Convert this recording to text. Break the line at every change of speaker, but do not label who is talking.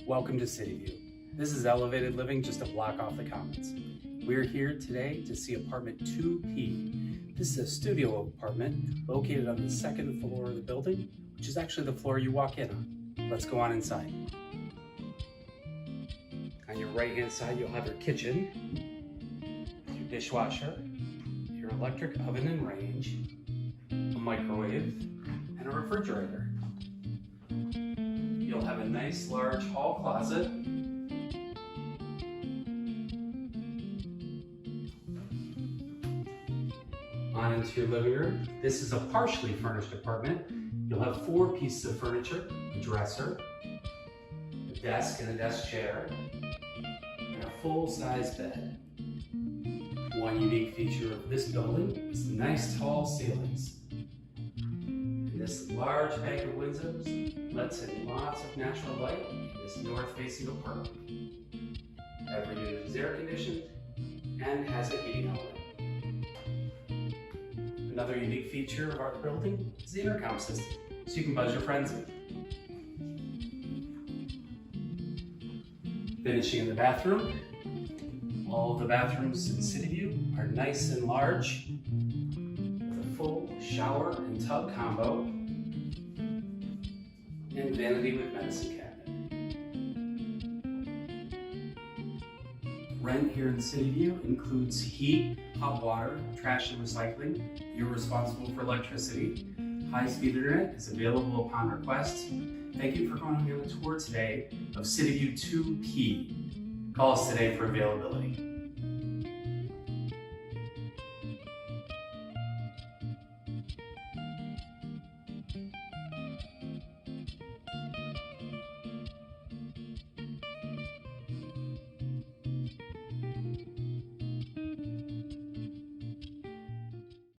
Welcome to Cityview. This is elevated living just a block off the Commons. We're here today to see apartment 2P. This is a studio apartment located on the second floor of the building, which is actually the floor you walk in on. Let's go on inside. On your right-hand side, you'll have your kitchen, your dishwasher, your electric oven and range, a microwave, and a refrigerator. You'll have a nice large hall closet, on into your living room. This is a partially furnished apartment. You'll have 4 pieces of furniture, a dresser, a desk and a desk chair, and a full-size bed. One unique feature of this building is nice tall ceilings. This large bank of windows lets in lots of natural light in this north-facing apartment. Every unit is air conditioned and has a heating element. Another unique feature of our building is the intercom system, so you can buzz your friends in. Finishing in the bathroom. All of the bathrooms in Cityview are nice and large, with a full shower and tub combo, and vanity with medicine cabinet. Rent here in Cityview includes heat, hot water, trash and recycling. You're responsible for electricity. High-speed internet is available upon request. Thank you for going on a tour today of Cityview 2P. Call us today for availability.